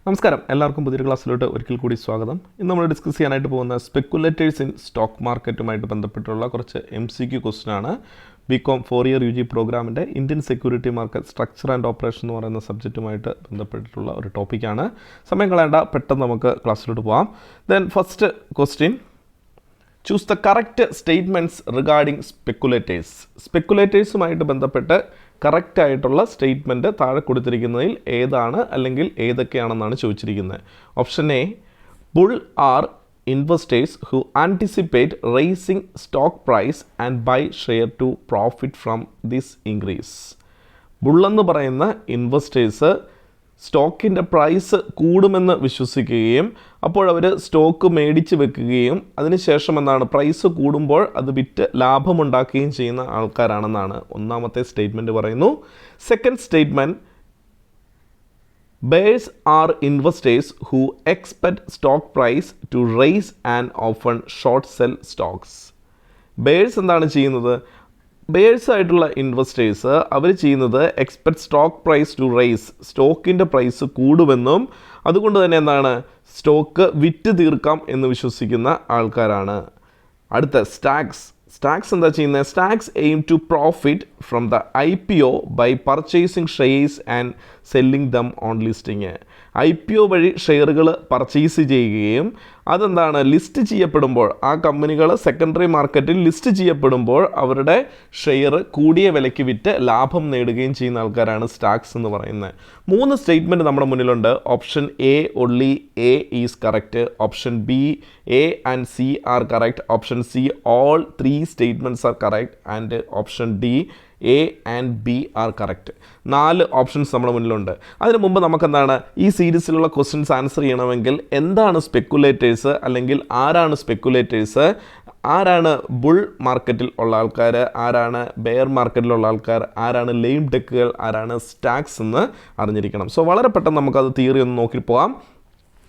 നമസ്കാരം, എല്ലാവർക്കും പുതിയൊരു ക്ലാസ്സിലോട്ട് ഒരിക്കൽ കൂടി സ്വാഗതം. ഇന്ന് നമ്മൾ ഡിസ്കസ് ചെയ്യാനായിട്ട് പോകുന്ന സ്പെക്കുലേറ്റേഴ്സ് ഇൻ സ്റ്റോക്ക് മാർക്കറ്റുമായിട്ട് ബന്ധപ്പെട്ടുള്ള കുറച്ച് MCQ ക്വസ്റ്റ്യൻ ആണ്. BCom 4-year UG പ്രോഗ്രാമിൻ്റെ Indian security market structure and operation എന്ന് പറയുന്ന സബ്ജക്റ്റുമായിട്ട് ബന്ധപ്പെട്ടിട്ടുള്ള ഒരു ടോപ്പിക്കാണ്. സമയം കളയേണ്ട, പെട്ടെന്ന് നമുക്ക് ക്ലാസ്സിലോട്ട് പോകാം. Then first question, choose the correct statements regarding speculators. സ്പെക്കുലേറ്റേഴ്സുമായിട്ട് ബന്ധപ്പെട്ട് കറക്റ്റായിട്ടുള്ള സ്റ്റേറ്റ്മെൻറ്റ് താഴെ കൊടുത്തിരിക്കുന്നതിൽ ഏതാണ് അല്ലെങ്കിൽ ഏതൊക്കെയാണെന്നാണ് ചോദിച്ചിരിക്കുന്നത്. Option A, bull are investors who anticipate raising stock price and buy share to profit from this increase. ബുള്ളെന്ന് പറയുന്ന ഇൻവെസ്റ്റേഴ്സ് സ്റ്റോക്കിൻ്റെ പ്രൈസ് കൂടുമെന്ന് വിശ്വസിക്കുകയും അപ്പോഴവർ സ്റ്റോക്ക് മേടിച്ച് വെക്കുകയും അതിനുശേഷം എന്താണ് പ്രൈസ് കൂടുമ്പോൾ അത് വിറ്റ് ലാഭമുണ്ടാക്കുകയും ചെയ്യുന്ന ആൾക്കാരാണെന്നാണ് ഒന്നാമത്തെ സ്റ്റേറ്റ്മെൻറ്റ് പറയുന്നു. Second statement, bears are investors who expect stock price to rise and often short sell stocks. Bears എന്താണ് ചെയ്യുന്നത്? ബേഴ്സ് ആയിട്ടുള്ള ഇൻവെസ്റ്റേഴ്സ് അവർ ചെയ്യുന്നത് expect stock price to rise, സ്റ്റോക്കിൻ്റെ പ്രൈസ് കൂടുമെന്നും അതുകൊണ്ട് തന്നെ എന്താണ് സ്റ്റോക്ക് വിറ്റ് തീർക്കാം എന്ന് വിശ്വസിക്കുന്ന ആൾക്കാരാണ്. അടുത്ത സ്റ്റാക്സ് എന്താ ചെയ്യുന്നത്? Stags aim to profit from the IPO by purchasing shares and selling them on listing. IPO വഴി ഷെയറുകൾ പർച്ചേസ് ചെയ്യുകയും അതെന്താണ് ലിസ്റ്റ് ചെയ്യപ്പെടുമ്പോൾ ആ കമ്പനികൾ സെക്കൻഡറി മാർക്കറ്റിൽ ലിസ്റ്റ് ചെയ്യപ്പെടുമ്പോൾ അവരുടെ ഷെയർ കൂടിയ വിലയ്ക്ക് വിറ്റ് ലാഭം നേടുകയും ചെയ്യുന്ന ആൾക്കാരാണ് സ്റ്റാക്സ് എന്ന് പറയുന്നത്. 3 സ്റ്റേറ്റ്മെൻറ്റ് നമ്മുടെ മുന്നിലുണ്ട്. Option A, only A is correct. Option B, A and C are correct. Option C, all 3 statements are correct. And option D, A and B are correct. 4 options നമ്മുടെ മുന്നിലുണ്ട്. അതിന് മുമ്പ് നമുക്കെന്താണ് ഈ സീരീസിലുള്ള ക്വസ്റ്റ്യൻസ് ആൻസർ ചെയ്യണമെങ്കിൽ എന്താണ് സ്പെക്കുലേറ്റേഴ്സ് അല്ലെങ്കിൽ ആരാണ് സ്പെക്കുലേറ്റേഴ്സ്, ആരാണ് ബുൾ മാർക്കറ്റിൽ ഉള്ള ആൾക്കാർ, ആരാണ് ബെയർ മാർക്കറ്റിലുള്ള ആൾക്കാർ, ആരാണ് ലെയിം ടെക്കുകൾ, ആരാണ് സ്റ്റാക്സ് എന്ന് അറിഞ്ഞിരിക്കണം. സോ വളരെ പെട്ടെന്ന് നമുക്കത് തിയറി ഒന്ന് നോക്കി പോകാം.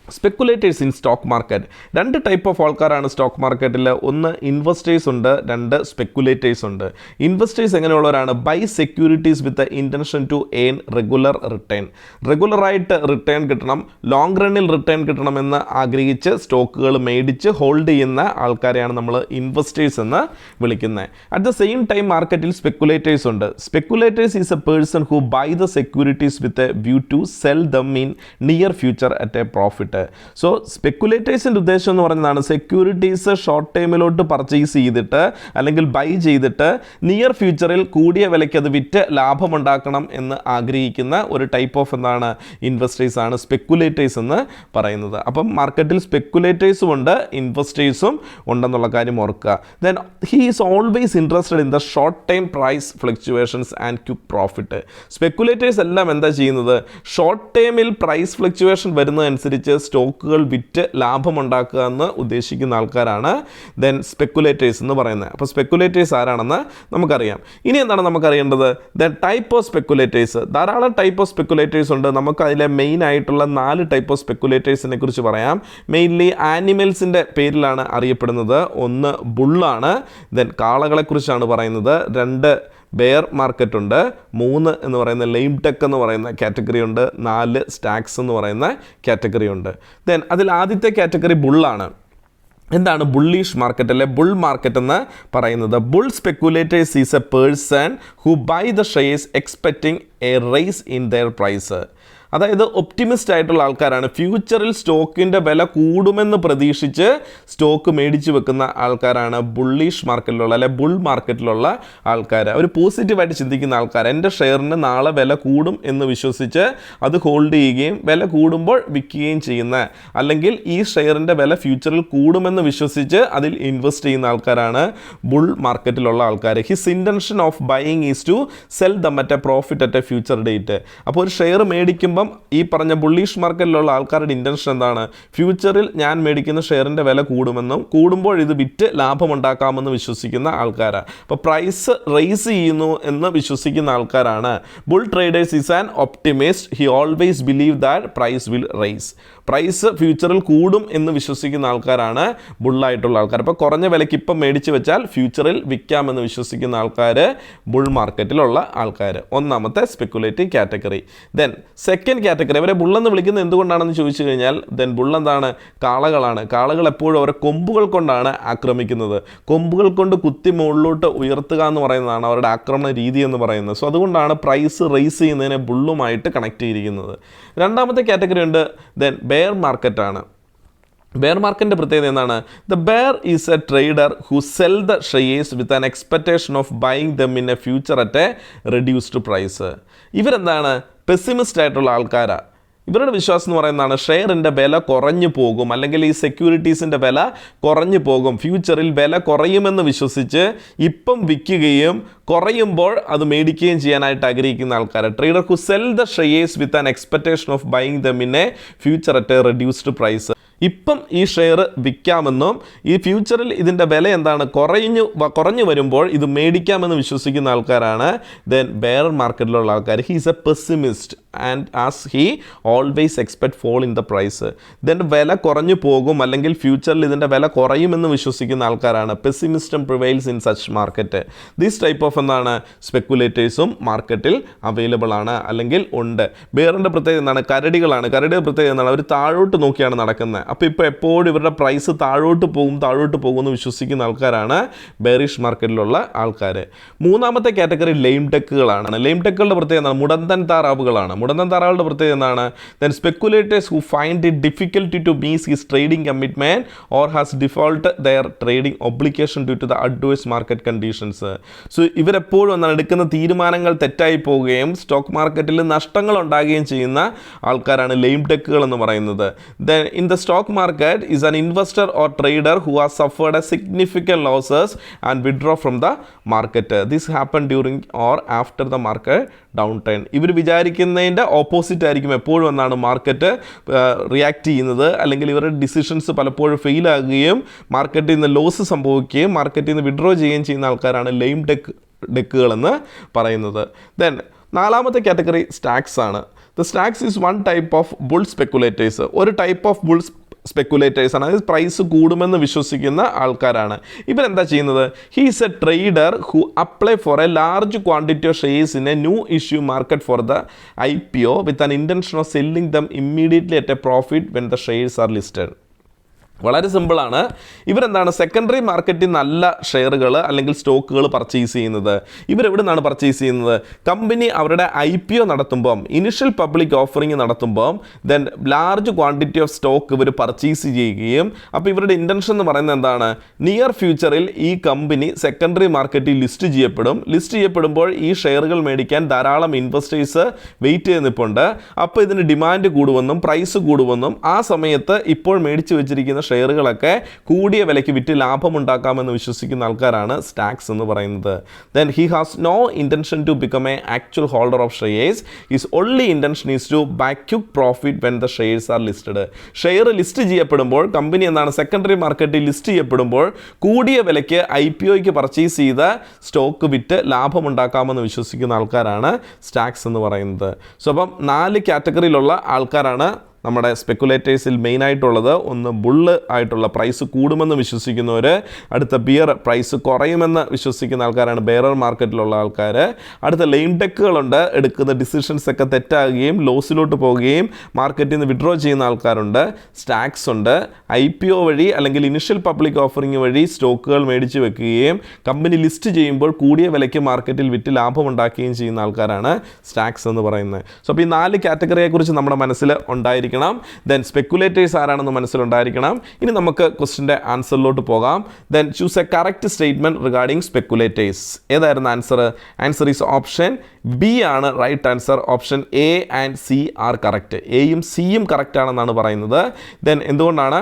Speculators in stock market, 2 type of ആൾക്കാരാണ് സ്റ്റോക്ക് മാർക്കറ്റിൽ. ഒന്ന് ഇൻവെസ്റ്റേഴ്സ് ഉണ്ട്, 2 സ്പെക്കുലേറ്റേഴ്സ് ഉണ്ട്. ഇൻവെസ്റ്റേഴ്സ് എങ്ങനെയുള്ളവരാണ്? Buy securities with intention to earn regular return. റെഗുലറായിട്ട് റിട്ടേൺ കിട്ടണം, ലോങ് റണ്ണിൽ റിട്ടേൺ കിട്ടണമെന്ന് ആഗ്രഹിച്ച് സ്റ്റോക്കുകൾ മേടിച്ച് ഹോൾഡ് ചെയ്യുന്ന ആൾക്കാരെയാണ് നമ്മൾ ഇൻവെസ്റ്റേഴ്സ് എന്ന് വിളിക്കുന്നത്. അറ്റ് ദ സെയിം ടൈം മാർക്കറ്റിൽ സ്പെക്കുലേറ്റേഴ്സ് ഉണ്ട്. Speculators is a person who buy the securities with a view to sell them in near future at a profit. So സ്പെക്കുലേറ്റേഴ്സിൻ്റെ ഉദ്ദേശം എന്ന് പറയുന്നതാണ് സെക്യൂരിറ്റീസ് ഷോർട്ട് ടൈമിലോട്ട് പർച്ചേസ് ചെയ്തിട്ട് അല്ലെങ്കിൽ ബൈ ചെയ്തിട്ട് നിയർ ഫ്യൂച്ചറിൽ കൂടിയ വിലയ്ക്ക് അത് വിറ്റ് ലാഭമുണ്ടാക്കണം എന്ന് ആഗ്രഹിക്കുന്ന ഒരു ടൈപ്പ് ഓഫ് എന്താണ് ഇൻവെസ്റ്റേഴ്സ് ആണ് സ്പെക്കുലേറ്റേഴ്സ് എന്ന് പറയുന്നത്. അപ്പം മാർക്കറ്റിൽ സ്പെക്കുലേറ്റേഴ്സും ഉണ്ട്, ഇൻവെസ്റ്റേഴ്സും ഉണ്ടെന്നുള്ള കാര്യം ഓർക്കുക. Then he is always interested in the short time price fluctuations and quick profit. Speculators എല്ലാം എന്താ ചെയ്യുന്നത്? ഷോർട്ട് ടൈമിൽ പ്രൈസ് ഫ്ലക്ച്വേഷൻ വരുന്നതനുസരിച്ച് സ്റ്റോക്കുകൾ വിറ്റ് ലാഭമുണ്ടാക്കുക എന്ന് ഉദ്ദേശിക്കുന്ന ആൾക്കാരാണ് ദെൻ സ്പെക്കുലേറ്റേഴ്സ് എന്ന് പറയുന്നത്. അപ്പോൾ സ്പെക്കുലേറ്റേഴ്സ് ആരാണെന്ന് നമുക്കറിയാം. ഇനി എന്താണ് നമുക്കറിയേണ്ടത്? Then type of speculators. ധാരാളം ടൈപ്പ് ഓഫ് സ്പെക്കുലേറ്റേഴ്സ് ഉണ്ട്. നമുക്ക് അതിലെ മെയിൻ ആയിട്ടുള്ള 4 ടൈപ്പ് ഓഫ് സ്പെക്കുലേറ്റേഴ്സിനെ കുറിച്ച് പറയാം. മെയിൻലി ആനിമൽസിൻ്റെ പേരിലാണ് അറിയപ്പെടുന്നത്. ഒന്ന് ബുള്ളാണ്, ദെൻ കാളകളെക്കുറിച്ചാണ് പറയുന്നത്. 2 ബെയർ മാർക്കറ്റ് ഉണ്ട്. 3 എന്ന് പറയുന്ന ലെയിം ടെക്ക് എന്ന് പറയുന്ന കാറ്റഗറി ഉണ്ട്. 4 സ്റ്റാക്സ് എന്ന് പറയുന്ന കാറ്റഗറി ഉണ്ട്. ദെൻ അതിൽ ആദ്യത്തെ കാറ്റഗറി ബുള്ളാണ്. എന്താണ് ബുള്ളിഷ് മാർക്കറ്റ് അല്ലെ ബുൾ മാർക്കറ്റ് എന്ന് പറയുന്നത്? Bull speculators is a person who buy the shares expecting a rise in their price. അതായത് ഒപ്റ്റിമിസ്റ്റ് ആയിട്ടുള്ള ആൾക്കാരാണ്. ഫ്യൂച്ചറിൽ സ്റ്റോക്കിൻ്റെ വില കൂടുമെന്ന് പ്രതീക്ഷിച്ച് സ്റ്റോക്ക് മേടിച്ച് വെക്കുന്ന ആൾക്കാരാണ് ബുള്ളിഷ് മാർക്കറ്റിലുള്ള അല്ലെ ബുൾ മാർക്കറ്റിലുള്ള ആൾക്കാർ. അവർ പോസിറ്റീവായിട്ട് ചിന്തിക്കുന്ന ആൾക്കാർ. എൻ്റെ ഷെയറിന് നാളെ വില കൂടും എന്ന് വിശ്വസിച്ച് അത് ഹോൾഡ് ചെയ്യുകയും വില കൂടുമ്പോൾ വിൽക്കുകയും ചെയ്യുന്ന, അല്ലെങ്കിൽ ഈ ഷെയറിൻ്റെ വില ഫ്യൂച്ചറിൽ കൂടുമെന്ന് വിശ്വസിച്ച് അതിൽ ഇൻവെസ്റ്റ് ചെയ്യുന്ന ആൾക്കാരാണ് ബുൾ മാർക്കറ്റിലുള്ള ആൾക്കാർ. His intention of buying is to sell them at a profit at a future date. അപ്പോൾ ഒരു ഷെയർ മേടിക്കുമ്പോൾ ഈ പറഞ്ഞ ബുള്ളിഷ് മാർക്കറ്റിലുള്ള ആൾക്കാരുടെ ഇൻറ്റൻഷൻ എന്താണ്? ഫ്യൂച്ചറിൽ ഞാൻ മേടിക്കുന്ന ഷെയറിൻ്റെ വില കൂടുമെന്നും കൂടുമ്പോൾ ഇത് വിറ്റ് ലാഭമുണ്ടാക്കാമെന്ന് വിശ്വസിക്കുന്ന ആൾക്കാരാണ്. അപ്പോൾ പ്രൈസ് റൈസ് ചെയ്യുന്നു എന്ന് വിശ്വസിക്കുന്ന ആൾക്കാരാണ് bull traders. Is an optimist. He always believe that price will rise. Price ഫ്യൂച്ചറിൽ കൂടും എന്ന് വിശ്വസിക്കുന്ന ആൾക്കാരാണ് ബുള്ളായിട്ടുള്ള ആൾക്കാർ. അപ്പോൾ കുറഞ്ഞ വിലയ്ക്ക് ഇപ്പം മേടിച്ച് വെച്ചാൽ ഫ്യൂച്ചറിൽ വിൽക്കാമെന്ന് വിശ്വസിക്കുന്ന ആൾക്കാർ ബുൾ മാർക്കറ്റിലുള്ള ആൾക്കാർ. ഒന്നാമത്തെ speculative category. Then second second category, അവരെ ബുള്ളെന്ന് വിളിക്കുന്നത് എന്തുകൊണ്ടാണെന്ന് ചോദിച്ചു കഴിഞ്ഞാൽ ദെൻ ബുൾ എന്താണ്? കാളകളാണ്. കാളകൾ എപ്പോഴും അവരെ കൊമ്പുകൾ കൊണ്ടാണ് ആക്രമിക്കുന്നത്. കൊമ്പുകൾ കൊണ്ട് കുത്തി മുകളിലോട്ട് ഉയർത്തുക എന്ന് പറയുന്നതാണ് അവരുടെ ആക്രമണ രീതി എന്ന് പറയുന്നത്. സോ അതുകൊണ്ടാണ് പ്രൈസ് റേസ് ചെയ്യുന്നതിനെ ബുള്ളുമായിട്ട് കണക്ട് ചെയ്തിരിക്കുന്നത്. രണ്ടാമത്തെ കാറ്റഗറി ഉണ്ട് ദെൻ ബെയർ മാർക്കറ്റാണ്. ബെയർ മാർക്കറ്റിൻ്റെ പ്രത്യേകത എന്താണ്? The bear is a trader who sell the shares with an expectation of buying them in a future at a reduced price. ഇവരെന്താണ്? പെസിമിസ്റ്റ് ആയിട്ടുള്ള ആൾക്കാരാണ്. ഇവരുടെ വിശ്വാസം എന്ന് പറയുന്നതാണ് ഷെയറിൻ്റെ വില കുറഞ്ഞു പോകും, അല്ലെങ്കിൽ ഈ സെക്യൂരിറ്റീസിൻ്റെ വില കുറഞ്ഞു പോകും, ഫ്യൂച്ചറിൽ വില കുറയുമെന്ന് വിശ്വസിച്ച് ഇപ്പം വിൽക്കുകയും കുറയുമ്പോൾ അത് മേടിക്കുകയും ചെയ്യാനായിട്ട് ആഗ്രഹിക്കുന്ന ആൾക്കാർ. Trader who sell the shares with an expectation of buying them in a future at a reduced price. ഇപ്പം ഈ ഷെയർ വിൽക്കാമെന്നും ഈ ഫ്യൂച്ചറിൽ ഇതിൻ്റെ വില എന്താണ് കുറഞ്ഞു വരുമ്പോൾ ഇത് മേടിക്കാമെന്ന് വിശ്വസിക്കുന്ന ആൾക്കാരാണ് ദെൻ ബെയർ മാർക്കറ്റിലുള്ള ആൾക്കാർ. He is a pessimist and as he always expect fall in the price. ഇതിൻ്റെ വില കുറഞ്ഞു പോകും അല്ലെങ്കിൽ ഫ്യൂച്ചറിൽ ഇതിൻ്റെ വില കുറയുമെന്ന് വിശ്വസിക്കുന്ന ആൾക്കാരാണ്. Pessimism prevails in such market. This type of എന്താണ്? സ്പെക്കുലേറ്റേഴ്സും മാർക്കറ്റിൽ അവൈലബിൾ ആണ് അല്ലെങ്കിൽ ഉണ്ട്. ബെയറിൻ്റെ പ്രത്യേകത എന്താണ്? കരടികളാണ്. കരടിയുടെ പ്രത്യേകത എന്താണ്? അവർ താഴോട്ട് നോക്കിയാണ് നടക്കുന്നത്. അപ്പോൾ ഇപ്പോൾ എപ്പോഴും ഇവരുടെ പ്രൈസ് താഴോട്ട് പോകും എന്ന് വിശ്വസിക്കുന്ന ആൾക്കാരാണ് ബെയറിഷ് മാർക്കറ്റിലുള്ള ആൾക്കാർ. മൂന്നാമത്തെ കാറ്റഗറി ലെയിം ടെക്കുകളാണ്. ലെയിം ടെക്കുകളുടെ പ്രത്യേകത എന്താണ്? മുടന്തൻ താറാവുകളാണ്. മുടന്തൻ താറാവുകളുടെ പ്രത്യേകത എന്താണ്? Then speculators who find it difficulty to meet his trading commitment or has default their trading obligation due to the adverse market conditions. So ഇവരെപ്പോഴും എന്താണ്? എടുക്കുന്ന തീരുമാനങ്ങൾ തെറ്റായി പോവുകയും സ്റ്റോക്ക് മാർക്കറ്റിൽ നഷ്ടങ്ങൾ ഉണ്ടാകുകയും ചെയ്യുന്ന ആൾക്കാരാണ് ലെയിം ടെക്കുകൾ എന്ന് പറയുന്നത്. Then in the stock market is an investor or trader who has suffered a significant losses and withdraw from the market. This happened during or after the market downturn. ഇവർ വിചാരിക്കുന്നതിൻ്റെ opposite ആയിരിക്കും എപ്പോഴും എന്നാണ് market react ചെയ്യുന്നത്, അല്ലെങ്കിൽ ഇവരുടെ decisions പലപ്പോഴും fail ആകുകയും മാർക്കറ്റിൽ നിന്ന് ലോസ് സംഭവിക്കുകയും മാർക്കറ്റിൽ നിന്ന് വിഡ്രോ ചെയ്യുകയും ചെയ്യുന്ന ആൾക്കാരാണ് ലെയിം ഡെക്കുകളെന്ന് പറയുന്നത്. ദെൻ നാലാമത്തെ കാറ്റഗറി സ്റ്റാക്സ് ആണ്. The stacks is one type of bull speculators. ഒരു ടൈപ്പ് ഓഫ് ബുൾ സ്പെക്കുലേറ്റേഴ്സ് ആണ്. അതായത് പ്രൈസ് കൂടുമെന്ന് വിശ്വസിക്കുന്ന ആൾക്കാരാണ്. ഇവരെന്താ ചെയ്യുന്നത്? He is a trader who apply for A large quantity of shares in A new issue market for the IPO with an intention of selling dum immediately at a profit when the shares are listed. വളരെ സിമ്പിളാണ്. ഇവരെന്താണ്? Secondary മാർക്കറ്റിൽ നല്ല ഷെയറുകൾ അല്ലെങ്കിൽ സ്റ്റോക്കുകൾ purchase ചെയ്യുന്നത്. ഇവരെവിടെ നിന്നാണ് purchase ചെയ്യുന്നത്? Company അവരുടെ IPO നടത്തുമ്പം, ഇനിഷ്യൽ പബ്ലിക് ഓഫറിങ് നടത്തുമ്പം then large quantity of stock ഇവർ പർച്ചേസ് ചെയ്യുകയും, അപ്പോൾ ഇവരുടെ ഇൻറ്റൻഷൻ എന്ന് പറയുന്നത് എന്താണ്? നിയർ ഫ്യൂച്ചറിൽ ഈ കമ്പനി സെക്കൻഡറി മാർക്കറ്റിൽ ലിസ്റ്റ് ചെയ്യപ്പെടുമ്പോൾ ഈ ഷെയറുകൾ മേടിക്കാൻ ധാരാളം ഇൻവെസ്റ്റേഴ്സ് വെയിറ്റ് ചെയ്ത് നിൽപ്പുണ്ട്. അപ്പോൾ ഇതിന് ഡിമാൻഡ് കൂടുമെന്നും പ്രൈസ് കൂടുമെന്നും ആ സമയത്ത് ഇപ്പോൾ മേടിച്ച് വെച്ചിരിക്കുന്ന ഷെയറുകളൊക്കെ കൂടിയ വിലയ്ക്ക് വിറ്റ് ലാഭമുണ്ടാക്കാമെന്ന് വിശ്വസിക്കുന്ന ആൾക്കാരാണ് സ്റ്റാക്സ് എന്ന് പറയുന്നത്. Then he has no intention to become a actual holder of shares. His only intention is to back quick profit when the shares are listed. Share list ചെയ്യപ്പെടുമ്പോൾ, കമ്പനി എന്താണ് സെക്കൻഡറി മാർക്കറ്റിൽ ലിസ്റ്റ് ചെയ്യപ്പെടുമ്പോൾ കൂടിയ വിലയ്ക്ക് IPOയ്ക്ക് purchase ചെയ്ത stock വിറ്റ് ലാഭമുണ്ടാക്കാമെന്ന് വിശ്വസിക്കുന്ന ആൾക്കാരാണ് സ്റ്റാക്സ് എന്ന് പറയുന്നത്. സോ അപ്പം 4 കാറ്റഗറിയിലുള്ള ആൾക്കാരാണ് നമ്മുടെ സ്പെക്കുലേറ്റേഴ്സിൽ മെയിനായിട്ടുള്ളത്. ഒന്ന് ബുള്ള് ആയിട്ടുള്ള പ്രൈസ് കൂടുമെന്ന് വിശ്വസിക്കുന്നവർ, അടുത്ത ബിയർ പ്രൈസ് കുറയുമെന്ന് വിശ്വസിക്കുന്ന ആൾക്കാരാണ് ബെയറർ മാർക്കറ്റിലുള്ള ആൾക്കാർ. അടുത്ത ലെയിം ടെക്കുകളുണ്ട്, എടുക്കുന്ന ഡിസിഷൻസ് ഒക്കെ തെറ്റാകുകയും ലോസിലോട്ട് പോവുകയും മാർക്കറ്റിൽ നിന്ന് വിഡ്രോ ചെയ്യുന്ന ആൾക്കാരുണ്ട്. സ്റ്റാക്സ് ഉണ്ട്, IPO വഴി അല്ലെങ്കിൽ ഇനിഷ്യൽ പബ്ലിക് ഓഫറിംഗ് വഴി സ്റ്റോക്കുകൾ മേടിച്ച് വെക്കുകയും കമ്പനി ലിസ്റ്റ് ചെയ്യുമ്പോൾ കൂടിയ വിലയ്ക്ക് മാർക്കറ്റിൽ വിറ്റ് ലാഭമുണ്ടാക്കുകയും ചെയ്യുന്ന ആൾക്കാരാണ് സ്റ്റാക്സ് എന്ന് പറയുന്നത്. സോ അപ്പോൾ ഈ 4 കാറ്റഗറിയെക്കുറിച്ച് നമ്മുടെ മനസ്സിൽ ഉണ്ടായിരിക്കും. ദെൻ സ്പെക്കുലേറ്റേഴ്സ് ആരാണെന്ന് മനസ്സിലുണ്ടായിരിക്കണം. ഇനി നമുക്ക് ക്വസ്റ്റിൻ്റെ ആൻസറിലോട്ട് പോകാം. Then choose a correct statement regarding speculators. ഏതായിരുന്നു answer? Answer is option B ആണ് right answer. Option A and C are correct. എയും സിയും കറക്റ്റ് ആണെന്നാണ് പറയുന്നത്. ദെൻ എന്തുകൊണ്ടാണ്?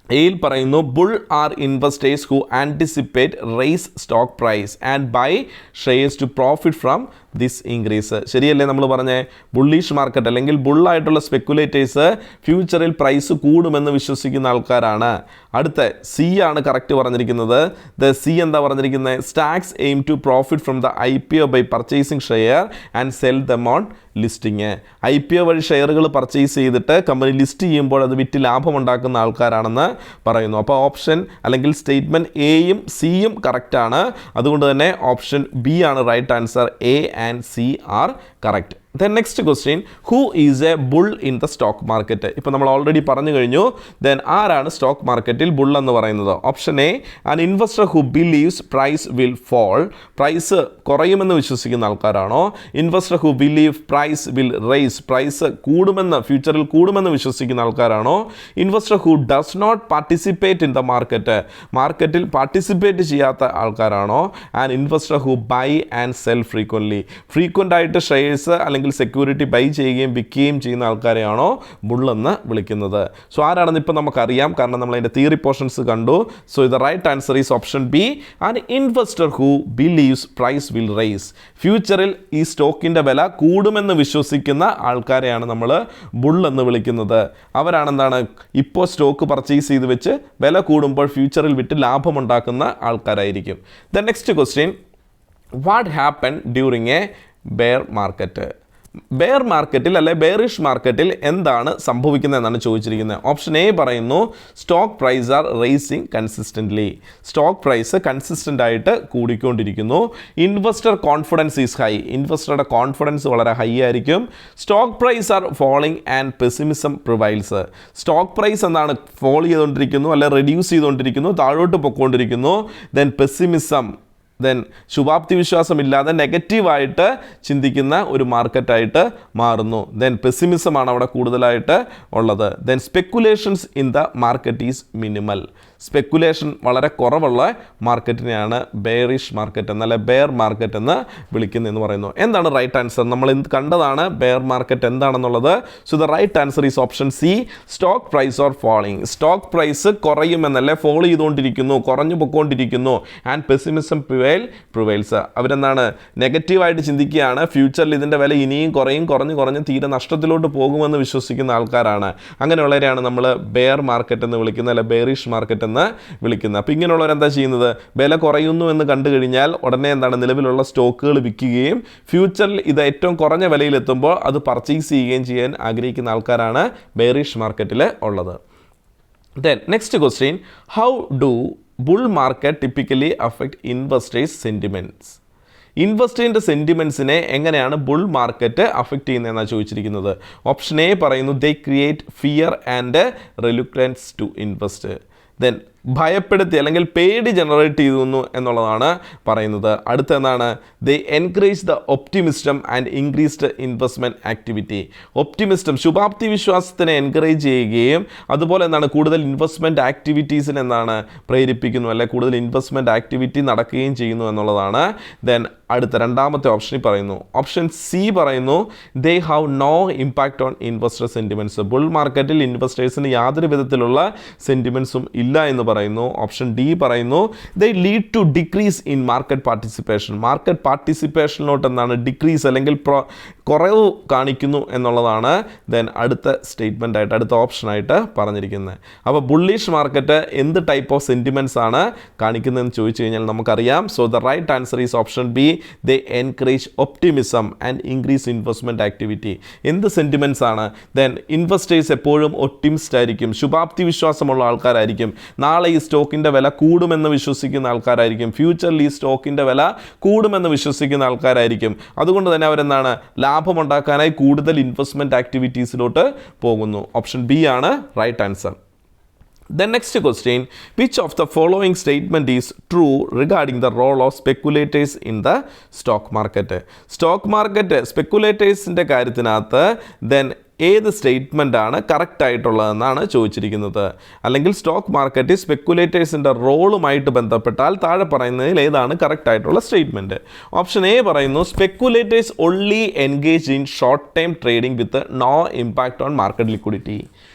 എയിൽ പറയുന്നു bull are investors who anticipate raise stock price and buy shares to profit from this increase. ശരിയല്ലേ നമ്മൾ പറഞ്ഞേ? ബുള്ളിഷ് മാർക്കറ്റ് അല്ലെങ്കിൽ ബുള്ളായിട്ടുള്ള സ്പെക്കുലേറ്റേഴ്സ് ഫ്യൂച്ചറിൽ പ്രൈസ് കൂടുമെന്ന് വിശ്വസിക്കുന്ന ആൾക്കാരാണ്. അടുത്ത C ആണ് കറക്റ്റ് പറഞ്ഞിരിക്കുന്നത്. C എന്താ പറഞ്ഞിരിക്കുന്നത്? Stags aim to profit from the IPO by purchasing share and sell them on listing. IPO വഴി ഷെയറുകൾ പർച്ചേസ് ചെയ്തിട്ട് കമ്പനി ലിസ്റ്റ് ചെയ്യുമ്പോൾ അത് വിറ്റ് ലാഭമുണ്ടാക്കുന്ന ആൾക്കാരാണെന്ന് പറയുന്നു. അപ്പോൾ ഓപ്ഷൻ അല്ലെങ്കിൽ സ്റ്റേറ്റ്മെൻറ്റ് എയും സിയും കറക്റ്റാണ്. അതുകൊണ്ട് തന്നെ ഓപ്ഷൻ B ആണ് right answer. A and C are correct. Then next question, who is a bull in the stock market? ഇപ്പോൾ നമ്മൾ ഓൾറെഡി പറഞ്ഞു കഴിഞ്ഞു. Then ആരാണ് സ്റ്റോക്ക് മാർക്കറ്റിൽ ബുൾ എന്ന് പറയുന്നത്? Option A, an investor who believes price will fall. Price കുറയുമെന്ന് വിശ്വസിക്കുന്ന ആൾക്കാരാണോ? Investor who believe price will raise. Price കൂടുമെന്ന്, ഫ്യൂച്ചറിൽ കൂടുമെന്ന് വിശ്വസിക്കുന്ന ആൾക്കാരാണോ? Investor who does not participate in the market. മാർക്കറ്റിൽ പാർട്ടിസിപ്പേറ്റ് ചെയ്യാത്ത ആൾക്കാരാണോ? And investor who buy and sell frequently. Frequent ആയിട്ട് ഷെയർസ് അല്ലെങ്കിൽ സെക്യൂരിറ്റി ബൈ ചെയ്യുകയും വിൽക്കുകയും ചെയ്യുന്ന ആൾക്കാരെയാണോ ബുള്ളെന്ന് വിളിക്കുന്നത്? സോ ആരാണെന്ന് ഇപ്പോൾ നമുക്കറിയാം, കാരണം നമ്മൾ അതിൻ്റെ തിയറി പോർഷൻസ് കണ്ടു. So the right answer is option B, an investor who believes price will rise. ഫ്യൂച്ചറിൽ ഈ സ്റ്റോക്കിൻ്റെ വില കൂടുമെന്ന് വിശ്വസിക്കുന്ന ആൾക്കാരെയാണ് നമ്മൾ ബുള്ളെന്ന് വിളിക്കുന്നത്. അവരാണെന്താണ് ഇപ്പോൾ സ്റ്റോക്ക് പർച്ചേസ് ചെയ്ത് വെച്ച് വില കൂടുമ്പോൾ ഫ്യൂച്ചറിൽ വിറ്റ് ലാഭമുണ്ടാക്കുന്ന ആൾക്കാരായിരിക്കും. The next question, what happen during a bear market? Bear മാർക്കറ്റിൽ അല്ലെ ബെയറിഷ് മാർക്കറ്റിൽ എന്താണ് സംഭവിക്കുന്നത് എന്നാണ് ചോദിച്ചിരിക്കുന്നത്. ഓപ്ഷൻ എ പറയുന്നു, stock price are raising consistently. Stock price consistent ആയിട്ട് കൂടിക്കൊണ്ടിരിക്കുന്നു. Investor confidence is high. ഇൻവെസ്റ്ററുടെ കോൺഫിഡൻസ് വളരെ ഹൈ ആയിരിക്കും. Stock price are falling and pessimism prevails. Stock price എന്താണ് ഫോൾ ചെയ്തുകൊണ്ടിരിക്കുന്നു, അല്ലെ റെഡ്യൂസ് ചെയ്തുകൊണ്ടിരിക്കുന്നു, താഴോട്ട് പൊയ്ക്കൊണ്ടിരിക്കുന്നു. ദെൻ പെസിമിസം, ദെൻ ശുഭാപ്തി വിശ്വാസമില്ലാതെ നെഗറ്റീവായിട്ട് ചിന്തിക്കുന്ന ഒരു മാർക്കറ്റായിട്ട് മാറുന്നു. ദെൻ പെസിമിസമാണ് അവിടെ കൂടുതലായിട്ട് ഉള്ളത്. Then speculations in the market is minimal. Speculation വളരെ കുറവുള്ള മാർക്കറ്റിനെയാണ് ബെയറിഷ് മാർക്കറ്റ് എന്നല്ല ബെയർ മാർക്കറ്റ് എന്ന് വിളിക്കുന്നതെന്ന് പറയുന്നു. എന്താണ് റൈറ്റ് ആൻസർ? നമ്മൾ കണ്ടതാണ് ബെയർ മാർക്കറ്റ് എന്താണെന്നുള്ളത്. So the right answer is option C, stock price are falling. Stock price കുറയുമെന്നല്ലേ, ഫോൾ ചെയ്തുകൊണ്ടിരിക്കുന്നു, കുറഞ്ഞു പൊയ്ക്കൊണ്ടിരിക്കുന്നു. And pessimism prevails. അവരെന്താണ് നെഗറ്റീവായിട്ട് ചിന്തിക്കുകയാണ്. ഫ്യൂച്ചറിൽ ഇതിൻ്റെ വില ഇനിയും കുറഞ്ഞ് തീരെ നഷ്ടത്തിലോട്ട് പോകുമെന്ന് വിശ്വസിക്കുന്ന ആൾക്കാരാണ്. അങ്ങനെയുള്ളവരെയാണ് നമ്മൾ ബെയർ മാർക്കറ്റ് എന്ന് വിളിക്കുന്നത്, അല്ലെ ബെയറിഷ് മാർക്കറ്റ് എന്ന് വിളിക്കുന്നത്. അപ്പോൾ ഇങ്ങനെയുള്ളവരെന്താ ചെയ്യുന്നത്? വില കുറയുന്നു എന്ന് കണ്ടു കഴിഞ്ഞാൽ ഉടനെ എന്താണ് നിലവിലുള്ള സ്റ്റോക്കുകൾ വിൽക്കുകയും ഫ്യൂച്ചറിൽ ഇത് ഏറ്റവും കുറഞ്ഞ വിലയിലെത്തുമ്പോൾ അത് പർച്ചേസ് ചെയ്യുകയും ചെയ്യാൻ ആഗ്രഹിക്കുന്ന ആൾക്കാരാണ് ബെയറിഷ് മാർക്കറ്റിൽ ഉള്ളത്. Then next question, how do bull market typically affect investors' sentiments? ഇൻവെസ്റ്ററിൻ്റെ സെൻറ്റിമെൻറ്റ്സിനെ എങ്ങനെയാണ് ബുൾ മാർക്കറ്റ് അഫക്റ്റ് ചെയ്യുന്നതെന്നാണ് ചോദിച്ചിരിക്കുന്നത്. ഓപ്ഷൻ എ പറയുന്നു, they create fear and reluctance to invest. Then ഭയപ്പെടുത്തി അല്ലെങ്കിൽ പേടി ജനറേറ്റ് ചെയ്യുന്നു എന്നുള്ളതാണ് പറയുന്നത്. അടുത്ത എന്താണ്? They encourage the optimism and increased investment activity. Optimism, ശുഭാപ്തി വിശ്വാസത്തിനെ എൻകറേജ് ചെയ്യുകയും അതുപോലെ എന്താണ് കൂടുതൽ ഇൻവെസ്റ്റ്മെൻറ്റ് ആക്ടിവിറ്റീസിന് എന്താണ് പ്രേരിപ്പിക്കുന്നു, അല്ലെ കൂടുതൽ ഇൻവെസ്റ്റ്മെൻറ്റ് ആക്ടിവിറ്റി നടക്കുകയും ചെയ്യുന്നു എന്നുള്ളതാണ്. ദെൻ അടുത്ത രണ്ടാമത്തെ ഓപ്ഷനിൽ പറയുന്നു, ഓപ്ഷൻ സി പറയുന്നു, they have no impact on investor sentiments. Bull മാർക്കറ്റിൽ ഇൻവെസ്റ്റേഴ്സിന് യാതൊരു വിധത്തിലുള്ള സെൻറ്റിമെൻറ്റ്സും ഇല്ല എന്ന് പറയുന്നു. ഓപ്ഷൻ ഡി പറയുന്നു, they lead to decrease in market participation. Market പാർട്ടിസിപ്പേഷനിലോട്ട് എന്താണ് ഡിക്രീസ് അല്ലെങ്കിൽ കുറവ് കാണിക്കുന്നു എന്നുള്ളതാണ് ദെൻ അടുത്ത സ്റ്റേറ്റ്മെൻ്റ് ആയിട്ട്, അടുത്ത ഓപ്ഷനായിട്ട് പറഞ്ഞിരിക്കുന്നത്. അപ്പോൾ ബുള്ളിഷ് മാർക്കറ്റ് എന്ത് ടൈപ്പ് ഓഫ് സെൻറ്റിമെൻറ്റ്സ് ആണ് കാണിക്കുന്നതെന്ന് ചോദിച്ചു കഴിഞ്ഞാൽ നമുക്കറിയാം. So the right answer is option B, they encourage optimism and increase investment activity. എന്ത് സെൻറ്റിമെൻറ്റ്സ് ആണ്? ദെൻ ഇൻവെസ്റ്റേഴ്സ് എപ്പോഴും ഒപ്റ്റിമിസ്റ്റ് ആയിരിക്കും, ശുഭാപ്തി വിശ്വാസമുള്ള ആൾക്കാരായിരിക്കും. നാളെ ഈ സ്റ്റോക്കിൻ്റെ വില കൂടുമെന്ന് വിശ്വസിക്കുന്ന ആൾക്കാരായിരിക്കും. ഫ്യൂച്ചറിൽ ഈ സ്റ്റോക്കിൻ്റെ വില കൂടുമെന്ന് വിശ്വസിക്കുന്ന ആൾക്കാരായിരിക്കും. അതുകൊണ്ട് തന്നെ അവരെന്താണ് ലാഭമുണ്ടാക്കാനായി കൂടുതൽ ഇൻവെസ്റ്റ്മെൻറ്റ് ആക്ടിവിറ്റീസിലോട്ട് പോകുന്നു. ഓപ്ഷൻ ബി ആണ് right answer. The next question, which of the following statement is true regarding the role of speculators in the stock market? Stock market സ്പെക്കുലേറ്റേഴ്സിൻ്റെ കാര്യത്തിനകത്ത് ദെൻ ഏത് സ്റ്റേറ്റ്മെൻ്റ് ആണ് കറക്റ്റ് ആയിട്ടുള്ളതെന്നാണ് ചോദിച്ചിരിക്കുന്നത്. അല്ലെങ്കിൽ സ്റ്റോക്ക് മാർക്കറ്റ് സ്പെക്കുലേറ്റേഴ്സിൻ്റെ റോളുമായിട്ട് ബന്ധപ്പെട്ടാൽ താഴെ പറയുന്നതിൽ ഏതാണ് കറക്റ്റ് ആയിട്ടുള്ള സ്റ്റേറ്റ്മെൻറ്റ്? ഓപ്ഷൻ എ പറയുന്നു, speculators only engage in short time trading with no impact on market liquidity.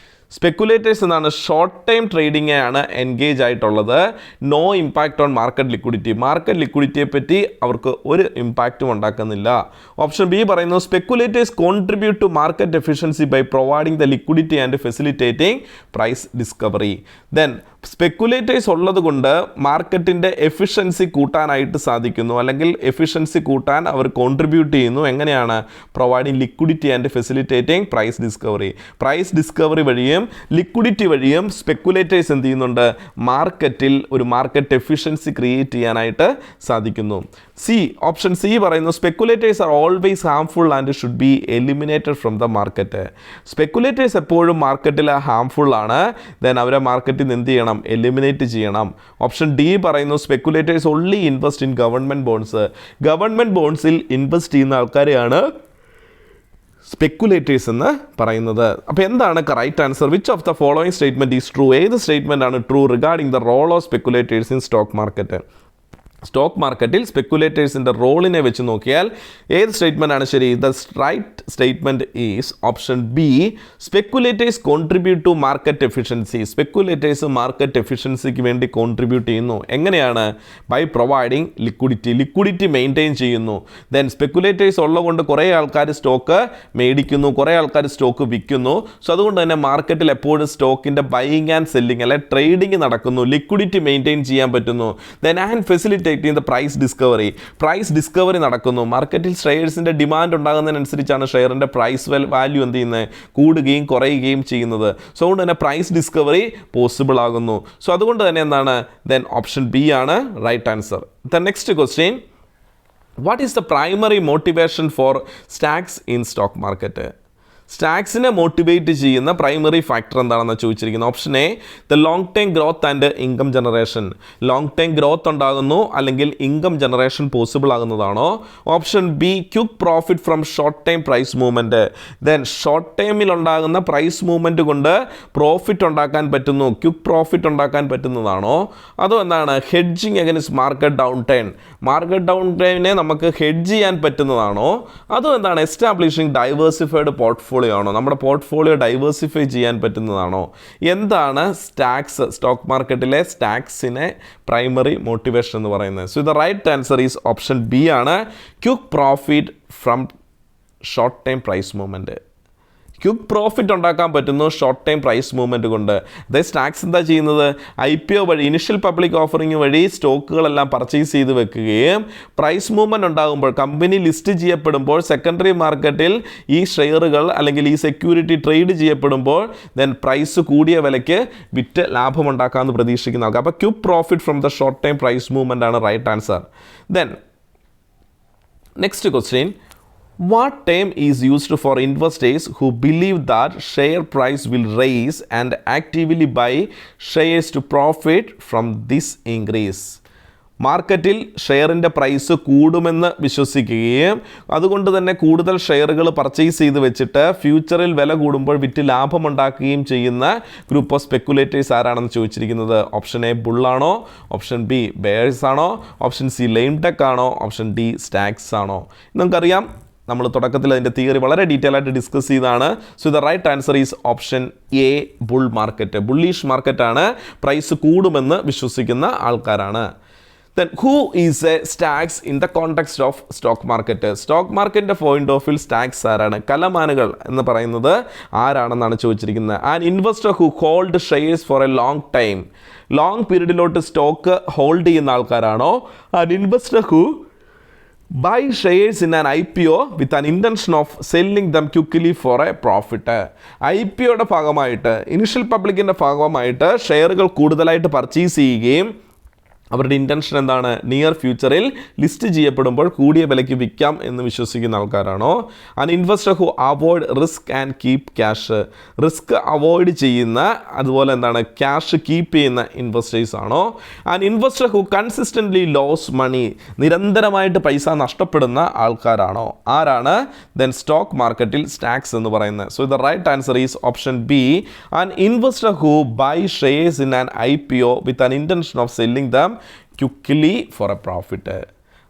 Speculators എന്നാണ് ഷോർട്ട് ടൈം ട്രേഡിംഗ് ആണ് എൻഗേജ് ആയിട്ടുള്ളത്, no impact on market liquidity. Market ലിക്വിഡിറ്റിയെ പറ്റി അവർക്ക് ഒരു ഇമ്പാക്റ്റും ഉണ്ടാക്കുന്നില്ല. ഓപ്ഷൻ ബി പറയുന്നു, speculators contribute to market efficiency by providing the liquidity and facilitating price discovery. Then speculators ഉള്ളത് കൊണ്ട് മാർക്കറ്റിൻ്റെ എഫിഷ്യൻസി കൂട്ടാനായിട്ട് സാധിക്കുന്നു, അല്ലെങ്കിൽ എഫിഷ്യൻസി കൂട്ടാൻ അവർ കോൺട്രിബ്യൂട്ട് ചെയ്യുന്നു. എങ്ങനെയാണ്? Providing liquidity and facilitating price discovery. Price discovery വഴിയും ലിക്വിഡിറ്റി വഴിയും സ്പെക്കുലേറ്റേഴ്സ് എന്ത് ചെയ്യുന്നുണ്ട്? മാർക്കറ്റിൽ ഒരു മാർക്കറ്റ് എഫിഷ്യൻസി ക്രിയേറ്റ് ചെയ്യാനായിട്ട് സാധിക്കുന്നു. ഓപ്ഷൻ സി പറയുന്നു speculators are always harmful and should be eliminated from the market. Speculators എപ്പോഴും മാർക്കറ്റിൽ ഹാംഫുൾ ആണ്, ദെൻ അവരെ മാർക്കറ്റിൽ നിന്ന് എന്ത് ചെയ്യണം? എലിമിനേറ്റ് ചെയ്യണം. ഓപ്ഷൻ ഡി പറയുന്നു speculators only invest in government bonds. Government ബോൺസിൽ ഇൻവെസ്റ്റ് ചെയ്യുന്ന ആൾക്കാരെയാണ് സ്പെക്കുലേറ്റേഴ്സ് എന്ന് പറയുന്നത്. അപ്പോൾ എന്താണ് correct answer? Which of the following statement is true? ഏത് സ്റ്റേറ്റ്മെൻ്റ് ആണ് true regarding the role of speculators in stock market? Stock മാർക്കറ്റിൽ സ്പെക്കുലേറ്റേഴ്സിൻ്റെ റോളിനെ വെച്ച് നോക്കിയാൽ ഏത് സ്റ്റേറ്റ്മെൻ്റ് ആണ് ശരി? The right statement is option B, speculators contribute to market efficiency. Speculators market എഫിഷ്യൻസിക്ക് വേണ്ടി കോൺട്രിബ്യൂട്ട് ചെയ്യുന്നു. എങ്ങനെയാണ്? ബൈ പ്രൊവൈഡിങ് ലിക്വിഡിറ്റി മെയിൻറ്റെയിൻ ചെയ്യുന്നു. ദെൻ സ്പെക്കുലേറ്റേഴ്സ് ഉള്ളതുകൊണ്ട് കുറേ ആൾക്കാർ സ്റ്റോക്ക് മേടിക്കുന്നു, കുറേ ആൾക്കാർ സ്റ്റോക്ക് വിൽക്കുന്നു. സോ അതുകൊണ്ട് തന്നെ മാർക്കറ്റിൽ എപ്പോഴും സ്റ്റോക്കിൻ്റെ ബൈയിങ് ആൻഡ് സെല്ലിങ് അല്ലെ ട്രേഡിങ് നടക്കുന്നു, ലിക്വിഡിറ്റി മെയിൻറ്റെയിൻ ചെയ്യാൻ പറ്റുന്നു. Then and facilitate the price discovery നടക്കുന്നു. മാർക്കറ്റിൽ ഷെയർസിൻ്റെ ഡിമാൻഡ് ഉണ്ടാകുന്നതിനനുസരിച്ചാണ് ഷെയറിൻ്റെ പ്രൈസ് വാല്യൂ എന്ത് ചെയ്യുന്നത്? കൂടുകയും കുറയുകയും ചെയ്യുന്നത്. സോ അതുകൊണ്ട് തന്നെ പ്രൈസ് ഡിസ്കവറി പോസിബിൾ ആകുന്നു. സോ അതുകൊണ്ട് തന്നെ എന്താണ്? ദെൻ ഓപ്ഷൻ ബി ആണ് right answer. The next question, what is the primary motivation for stags in stock market? സ്റ്റാക്സിനെ മോട്ടിവേറ്റ് ചെയ്യുന്ന പ്രൈമറി ഫാക്ടർ എന്താണെന്ന് ചോദിച്ചിരിക്കുന്നത്. Option A, the long time growth and income generation. Long time growth ഉണ്ടാകുന്നു അല്ലെങ്കിൽ income generation possible ആകുന്നതാണോ? Option B, quick profit from short time price movement. Then short ടൈമിൽ ഉണ്ടാകുന്ന price movement കൊണ്ട് profit ഉണ്ടാക്കാൻ പറ്റുന്നു, ക്വിക്ക് പ്രോഫിറ്റ് ഉണ്ടാക്കാൻ പറ്റുന്നതാണോ? അതോ എന്താണ്? Hedging against market down time. Market down ടൈമിനെ നമുക്ക് ഹെഡ്ജ് ചെയ്യാൻ പറ്റുന്നതാണോ? അതോ എന്താണ്? എസ്റ്റാബ്ലിഷിംഗ് ഡൈവേഴ്സിഫൈഡ് പോർട്ട്ഫോളിയോ ആണോ? നമ്മുടെ പോർട്ട്ഫോളിയോ ഡൈവേഴ്സിഫൈ ചെയ്യാൻ പറ്റുന്നതാണോ? എന്താണ് സ്റ്റാക്സ്, സ്റ്റോക്ക് മാർക്കറ്റിലെ സ്റ്റാക്സിനെ പ്രൈമറി മോട്ടിവേഷൻ എന്ന് പറയുന്നത്? So the right answer is option B ആണ്, quick profit from short time price movement. Quick profit ഉണ്ടാക്കാൻ പറ്റുന്നു ഷോർട്ട് ടൈം പ്രൈസ് മൂവ്മെൻറ്റ് കൊണ്ട്. അതായത് സ്റ്റാക്സ് എന്താ ചെയ്യുന്നത്? IPO വഴി, ഇനിഷ്യൽ പബ്ലിക് ഓഫറിംഗ് വഴി സ്റ്റോക്കുകളെല്ലാം പർച്ചേസ് ചെയ്ത് വെക്കുകയും പ്രൈസ് മൂവ്മെൻറ്റ് ഉണ്ടാകുമ്പോൾ, കമ്പനി ലിസ്റ്റ് ചെയ്യപ്പെടുമ്പോൾ, സെക്കൻഡറി മാർക്കറ്റിൽ ഈ ഷെയറുകൾ അല്ലെങ്കിൽ ഈ സെക്യൂരിറ്റി ട്രേഡ് ചെയ്യപ്പെടുമ്പോൾ ദെൻ പ്രൈസ് കൂടിയ വിലയ്ക്ക് വിറ്റ് ലാഭമുണ്ടാക്കാമെന്ന് പ്രതീക്ഷിക്കുന്ന ആൾക്കാർ. അപ്പോൾ quick profit from the short time price movement ആണ് right answer. Then next question, what term is used for investors who believe that share price will rise and actively buy shares to profit from this increase? മാർക്കറ്റിൽ ഷെയറിൻ്റെ price കൂടുമെന്ന് വിശ്വസിക്കുകയും അതുകൊണ്ട് തന്നെ കൂടുതൽ ഷെയറുകൾ purchase ചെയ്ത് വെച്ചിട്ട് ഫ്യൂച്ചറിൽ വില കൂടുമ്പോൾ വിറ്റ് ലാഭമുണ്ടാക്കുകയും ചെയ്യുന്ന ഗ്രൂപ്പ് ഓഫ് സ്പെക്കുലേറ്റേഴ്സ് ആരാണെന്ന് ചോദിച്ചിരിക്കുന്നത്. ഓപ്ഷൻ എ ബുള്ളാണോ? ഓപ്ഷൻ ബി ബെയർസ് ആണോ? ഓപ്ഷൻ സി ലെയിം ടെക് ആണോ? ഓപ്ഷൻ ഡി സ്റ്റാക്സ് ആണോ? നമുക്കറിയാം, നമ്മൾ തുടക്കത്തിൽ അതിൻ്റെ തിയറി വളരെ ഡീറ്റെയിൽ ആയിട്ട് ഡിസ്കസ് ചെയ്താണ്. So the right answer is option A, bull market. Bullish മാർക്കറ്റാണ്, പ്രൈസ് കൂടുമെന്ന് വിശ്വസിക്കുന്ന ആൾക്കാരാണ്. Then who is a stacks in the context of stock market? Stock മാർക്കറ്റിൻ്റെ പോയിന്റ് ഓഫ് വ്യൂ സ്റ്റാക്സ് ആരാണ്? കലമാനുകൾ എന്ന് പറയുന്നത് ആരാണെന്നാണ് ചോദിച്ചിരിക്കുന്നത്. An investor who hold shares for a long time. Long പീരീഡിലോട്ട് സ്റ്റോക്ക് ഹോൾഡ് ചെയ്യുന്ന ആൾക്കാരാണോ? An investor who buy shares in an IPO with an intention of selling them quickly for a profit. IPOയുടെ ഭാഗമായിട്ട്, ഇനിഷ്യൽ പബ്ലിക്കിൻ്റെ ഭാഗമായിട്ട് ഷെയറുകൾ കൂടുതലായിട്ട് purchase ചെയ്യുകയും അവരുടെ intention എന്താണ്? Near ഫ്യൂച്ചറിൽ ലിസ്റ്റ് ചെയ്യപ്പെടുമ്പോൾ കൂടിയ വിലയ്ക്ക് വിൽക്കാം എന്ന് വിശ്വസിക്കുന്ന ആൾക്കാരാണോ? An investor who avoid risk and keep cash. Risk avoid ചെയ്യുന്ന, അതുപോലെ എന്താണ്, ക്യാഷ് കീപ്പ് ചെയ്യുന്ന ഇൻവെസ്റ്റേഴ്സ് ആണോ? An investor who consistently lose money. നിരന്തരമായിട്ട് പൈസ നഷ്ടപ്പെടുന്ന ആൾക്കാരാണോ? ആരാണ് ദെൻ സ്റ്റോക്ക് മാർക്കറ്റിൽ സ്റ്റാക്സ് എന്ന് പറയുന്നത്? So the right answer is option B, an investor who buy shares in an IPO with an intention of selling them quickly for a profit.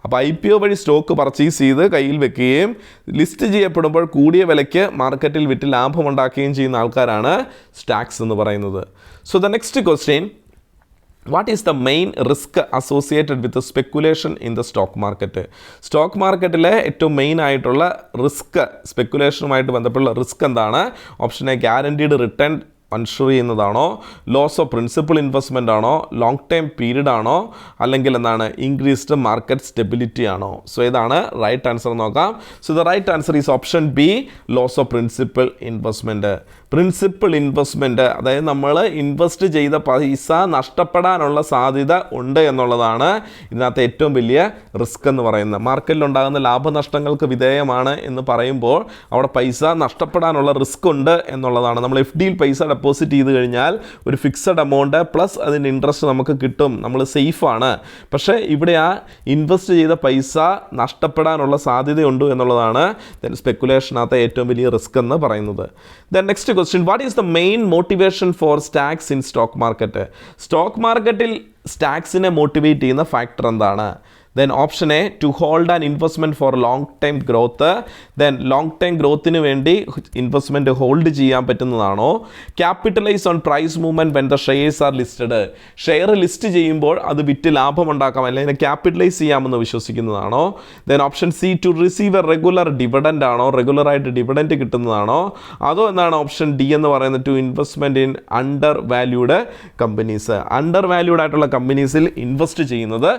അപ്പോൾ IPO വഴി stock purchase ചെയ്ത് കയ്യിൽ വെക്കുകയും list ചെയ്യപ്പെടുമ്പോൾ കൂടിയ വിലയ്ക്ക് മാർക്കറ്റിൽ വിറ്റ് ലാഭമുണ്ടാക്കുകയും ചെയ്യുന്ന ആൾക്കാരാണ് സ്റ്റാക്സ് എന്ന് പറയുന്നത്. So the next question, what is the main risk associated with speculation in the stock market? Stock മാർക്കറ്റിലെ ഏറ്റവും മെയിൻ ആയിട്ടുള്ള റിസ്ക്, സ്പെക്കുലേഷനുമായിട്ട് ബന്ധപ്പെട്ടുള്ള റിസ്ക് എന്താണ്? Option A guaranteed return ensure ചെയ്യുന്നതാണോ, ലോസ് ഓഫ് പ്രിൻസിപ്പൽ ഇൻവെസ്റ്റ്മെൻ്റ് ആണോ, ലോങ് ടൈം പീരീഡ് ആണോ, അല്ലെങ്കിൽ എന്താണ് ഇൻക്രീസ്ഡ് മാർക്കറ്റ് സ്റ്റെബിലിറ്റി ആണോ? സോ ഇതാണ് റൈറ്റ് ആൻസർ നോക്കാം. So the right answer is option B, loss of principal investment. Principal investment അതായത് നമ്മൾ ഇൻവെസ്റ്റ് ചെയ്ത പൈസ നഷ്ടപ്പെടാനുള്ള സാധ്യത ഉണ്ട് എന്നുള്ളതാണ് ഇതിനകത്ത് ഏറ്റവും വലിയ റിസ്ക് എന്ന് പറയുന്നത്. മാർക്കറ്റിലുണ്ടാകുന്ന ലാഭനഷ്ടങ്ങൾക്ക് വിധേയമാണ് എന്ന് പറയുമ്പോൾ അവിടെ പൈസ നഷ്ടപ്പെടാനുള്ള റിസ്ക് ഉണ്ട് എന്നുള്ളതാണ്. നമ്മൾ എഫ് ഡിയിൽ പൈസ ഡെപ്പോസിറ്റ് ചെയ്ത് കഴിഞ്ഞാൽ ഒരു ഫിക്സഡ് എമൗണ്ട് പ്ലസ് അതിൻ്റെ ഇൻട്രസ്റ്റ് നമുക്ക് കിട്ടും, നമ്മൾ സേഫാണ്. പക്ഷേ ഇവിടെ ആ ഇൻവെസ്റ്റ് ചെയ്ത പൈസ നഷ്ടപ്പെടാനുള്ള സാധ്യതയുണ്ട് എന്നുള്ളതാണ് സ്പെക്കുലേഷനകത്തെ ഏറ്റവും വലിയ റിസ്ക് എന്ന് പറയുന്നത്. Then next question, what is the main motivation for stags in stock market? Stock മാർക്കറ്റിൽ സ്റ്റാക്സിനെ മോട്ടിവേറ്റ് ചെയ്യുന്ന ഫാക്ടർ എന്താണ്? Then option A, to hold an investment for long time growth. Then long time growthന് വേണ്ടി investment hold ചെയ്യാൻ പറ്റുന്നതാണോ? Capitalize on price movement when the shares are listed. Share list ചെയ്യുമ്പോൾ അത് വിറ്റ് ലാഭമുണ്ടാക്കാം അല്ലെങ്കിൽ ക്യാപിറ്റലൈസ് ചെയ്യാമെന്ന് വിശ്വസിക്കുന്നതാണോ? Then option C, to receive a regular dividend ആണോ? റെഗുലറായിട്ട് ഡിവിഡൻറ്റ് കിട്ടുന്നതാണോ? അതോ എന്താണ് ഓപ്ഷൻ ഡി എന്ന് പറയുന്നത്, to investment in under valued companies. Under valued ആയിട്ടുള്ള കമ്പനീസിൽ ഇൻവെസ്റ്റ് ചെയ്യുന്നത്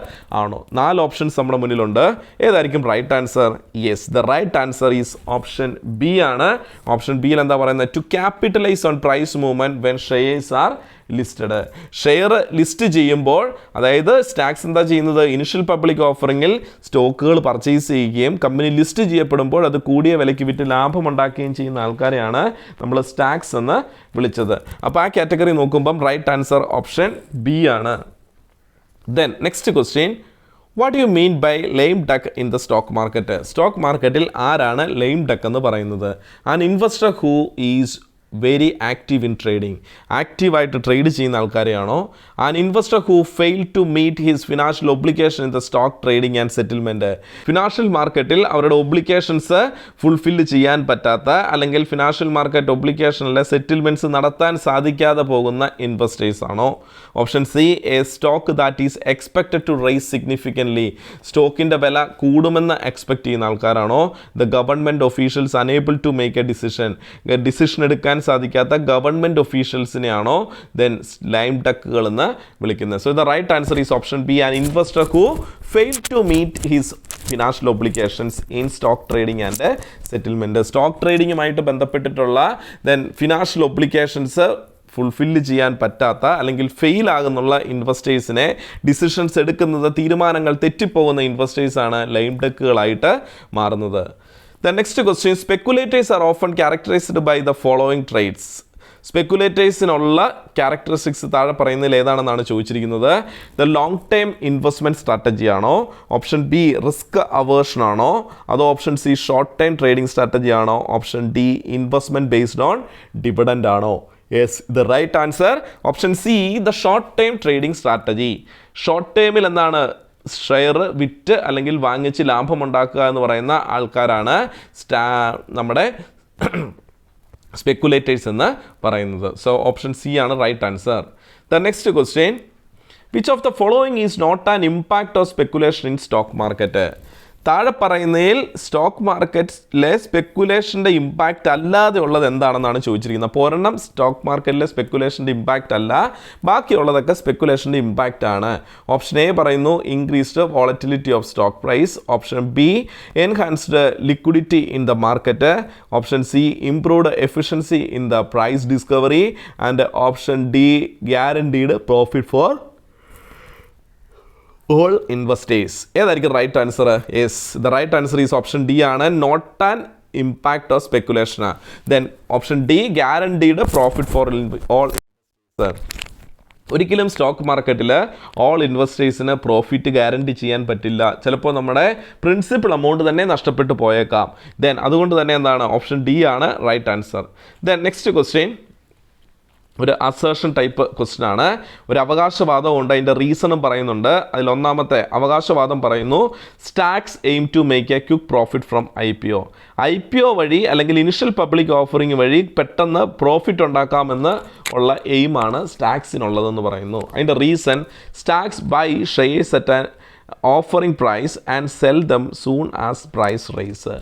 ആണോ? 4 ഓപ്ഷൻസ് നമ്മുടെ മുന്നിലുണ്ട്. ഏതായിരിക്കും right answer? Yes, the right answer is option B ആണ്. ഓപ്ഷൻ ബിയിൽ എന്താ പറയുന്നത്? To capitalize on price movement when shares are listed. Share list ചെയ്യുമ്പോൾ, അതായത് സ്റ്റാക്സ് എന്താ ചെയ്യുന്നത്, ഇനിഷ്യൽ പബ്ലിക് ഓഫറിങ്ങിൽ സ്റ്റോക്കുകൾ പർച്ചേസ് ചെയ്യുകയും കമ്പനി ലിസ്റ്റ് ചെയ്യപ്പെടുമ്പോൾ അത് കൂടിയ വിലയ്ക്ക് വിറ്റ് ലാഭമുണ്ടാക്കുകയും ചെയ്യുന്ന ആൾക്കാരെയാണ് നമ്മൾ സ്റ്റാക്സ് എന്ന് വിളിച്ചത്. അപ്പോൾ ആ കാറ്റഗറി നോക്കുമ്പം റൈറ്റ് ആൻസർ ഓപ്ഷൻ ബി ആണ്. Then next question, what you mean by lame duck in the stock market? Stock മാർക്കറ്റിൽ ആരാണ് ലെയിം ഡക്ക് എന്ന് പറയുന്നത്? An investor who is very active in trading. ആക്റ്റീവായിട്ട് ട്രേഡ് ചെയ്യുന്ന ആൾക്കാരെയാണോ? An investor who fail to meet his financial obligation in the stock trading and settlement. Financial മാർക്കറ്റിൽ അവരുടെ obligations fulfil ചെയ്യാൻ പറ്റാത്ത, അല്ലെങ്കിൽ ഫിനാൻഷ്യൽ മാർക്കറ്റ് ഒബ്ലിഗേഷനിലെ സെറ്റിൽമെൻറ്റ്സ് നടത്താൻ സാധിക്കാതെ പോകുന്ന ഇൻവെസ്റ്റേഴ്സ് ആണോ? Option C, a stock that is expected to rise significantly. സ്റ്റോക്കിൻ്റെ വില കൂടുമെന്ന് എക്സ്പെക്റ്റ് ചെയ്യുന്ന ആൾക്കാരാണോ? The government officials unable to make a decision എടുക്കാൻ സാധിക്കാത്ത ഗവൺമെൻറ് ഒഫീഷ്യൽസിനെയാണോ ദെൻ ലൈം ഡക്കുകൾ എന്ന് വിളിക്കുന്നത്? So the right answer is option B, an investor who fail to meet his financial obligations in stock trading and settlement. സ്റ്റോക്ക് ട്രേഡിങ്ങുമായിട്ട് ബന്ധപ്പെട്ടിട്ടുള്ള then financial obligations fulfil ചെയ്യാൻ പറ്റാത്ത അല്ലെങ്കിൽ ഫെയിൽ ആകുന്നുള്ള ഇൻവെസ്റ്റേഴ്സിനെ, ഡിസിഷൻസ് എടുക്കുന്നത്, തീരുമാനങ്ങൾ തെറ്റിപ്പോകുന്ന ഇൻവെസ്റ്റേഴ്സാണ് ലൈം ഡക്കുകളായിട്ട് മാറുന്നത്. The next question, speculators are often characterized by the following traits. സ്പെക്കുലേറ്റേഴ്സിനുള്ള ക്യാരക്ടറിസ്റ്റിക്സ് താഴെ പറയുന്നതിൽ ഏതാണെന്നാണ് ചോദിച്ചിരിക്കുന്നത്. The long time investment strategy ആണോ? ഓപ്ഷൻ ബി റിസ്ക് അവേർഷൻ ആണോ? അതോ option C short time trading strategy ആണോ? Option D investment based on dividend ആണോ? Yes, the right answer option C, the short time trading strategy. Short ടൈമിൽ എന്താണ് share വിറ്റ് അല്ലെങ്കിൽ വാങ്ങിച്ച് ലാഭമുണ്ടാക്കുക എന്ന് പറയുന്ന ആൾക്കാരാണ് നമ്മുടെ സ്പെക്കുലേറ്റേഴ്സ് എന്ന് പറയുന്നത്. സോ ഓപ്ഷൻ സി ആണ് right answer. The next question, which of the following is not an impact of speculation in stock market? താഴെ പറയുന്നതിൽ സ്റ്റോക്ക് മാർക്കറ്റിലെ സ്പെക്കുലേഷൻ്റെ ഇമ്പാക്റ്റ് അല്ലാതെ ഉള്ളത് എന്താണെന്നാണ് ചോദിച്ചിരിക്കുന്നത്. അപ്പോൾ ഒരെണ്ണം സ്റ്റോക്ക് മാർക്കറ്റിലെ സ്പെക്കുലേഷൻ്റെ ഇമ്പാക്റ്റ് അല്ല, ബാക്കിയുള്ളതൊക്കെ സ്പെക്കുലേഷൻ്റെ ഇമ്പാക്റ്റ് ആണ്. ഓപ്ഷൻ എ പറയുന്നു increased volatility of stock price. Option B enhanced liquidity in the market. Option C improved efficiency in the price discovery. And option D guaranteed profit for all investors. ഏതായിരിക്കും right answer? Yes, the right answer is option D ആണ്, not an impact of speculation. Then option D guaranteed profit for all investors. ഒരിക്കലും stock മാർക്കറ്റിൽ all ഇൻവെസ്റ്റേഴ്സിന് profit guarantee ചെയ്യാൻ പറ്റില്ല. ചിലപ്പോൾ നമ്മുടെ principal amount തന്നെ നഷ്ടപ്പെട്ടു പോയേക്കാം. ദെൻ അതുകൊണ്ട് തന്നെ എന്താണ് ഓപ്ഷൻ ഡി ആണ് right answer. Then next question, ഒരു അസേർഷൻ ടൈപ്പ് ക്വസ്റ്റ്യൻ ആണ്. ഒരു അവകാശവാദം ഉണ്ട്, അതിൻ്റെ റീസണും പറയുന്നുണ്ട്. അതിലൊന്നാമത്തെ അവകാശവാദം പറയുന്നു stags aim to make a quick profit from IPO. IPO വഴി അല്ലെങ്കിൽ ഇനിഷ്യൽ പബ്ലിക് ഓഫറിംഗ് വഴി പെട്ടെന്ന് പ്രോഫിറ്റ് ഉണ്ടാക്കാമെന്ന് ഉള്ള എയിമാണ് സ്റ്റാക്സിനുള്ളതെന്ന് പറയുന്നു. അതിൻ്റെ reason, stags buy shares at an offering price and sell them soon as price rise.